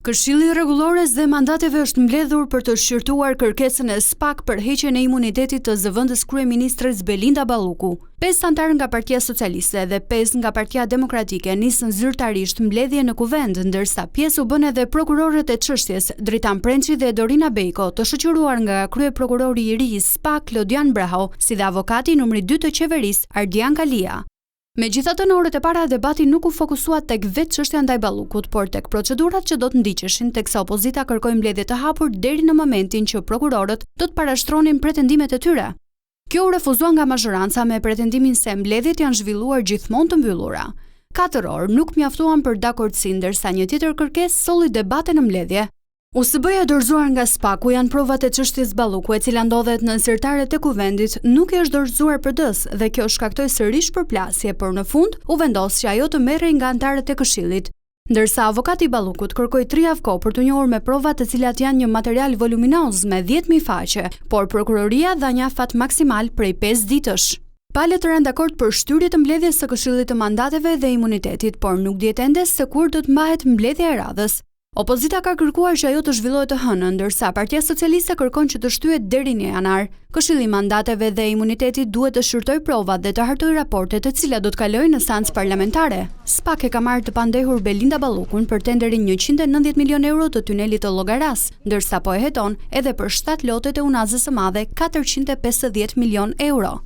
Këshilli Rregullores dhe Mandateve është mbledhur për të shqyrtuar kërkesën e SPAK për heqjen e imunitetit të zëvendës kryeministres Belinda Balluku. 5 anëtarë nga Partia Socialiste dhe 5 nga Partia Demokratike nisën zyrtarisht mbledhje në kuvend, ndërsa pjesë u bën edhe prokurorët e çështjes, Dritan Prençi dhe Dorina Bejko, të shoqëruar nga kryeprokurori i ri i SPAK Lodian Braho, si dhe avokati numri 2 të qeverisë, Ardian Kalia. Megjithatë, në orët e para debati nuk u fokusua tek vetë çështja ndaj Ballukut, por tek procedurat që do të ndiqeshin, teksa opozita kërkoi mbledhje të hapur deri në momentin që prokurorët do të parashtronin pretendimet e tyre. Kjo u refuzua nga mazhoranca me pretendimin se mbledhjet janë zhvilluar gjithmonë të mbyllura. 4 orë nuk mjaftuan për dakordsi, ndërsa një tjetër kërkesë solli debate në mbledhje. USB-ja dorëzuar nga SPAK-u janë provat e çështjes Balluku, e cila ndodhet në zyrtarët e kuvendit, nuk i është dorëzuar PD-s dhe kjo shkaktoi sërish përplasje, por në fund u vendos që ajo të merrej nga anëtarët e Këshillit. Ndërsa avokati i Ballukut kërkoi 3 javë kohë për të njohur me prova, të cilat janë një material voluminoz me 10.000 faqe, por prokuroria dha një afat maksimal prej 5 ditësh. Palët rënë dakord për shtyrje të mbledhjes së Këshillit të Mandateve dhe Imunitetit, por nuk dihet ende se kur do të mbahet mbledhja e radhës. Opozita ka kërkuar që ajo të zhvillohet të hënën, ndërsa Partia Socialiste kërkon që të shtyhet deri në janar. Këshilli i Mandateve dhe Imunitetit duhet të shërtojë provat dhe të hartojë raporte, të cilat do të kalojnë në seancë parlamentare. SPAK e ka marrë të pandehur Belinda Ballukun për tenderin 190 milion euro të tunelit të Llogaras, ndërsa po e heton edhe për 7 lotet e Unazës së Madhe 450 milion euro.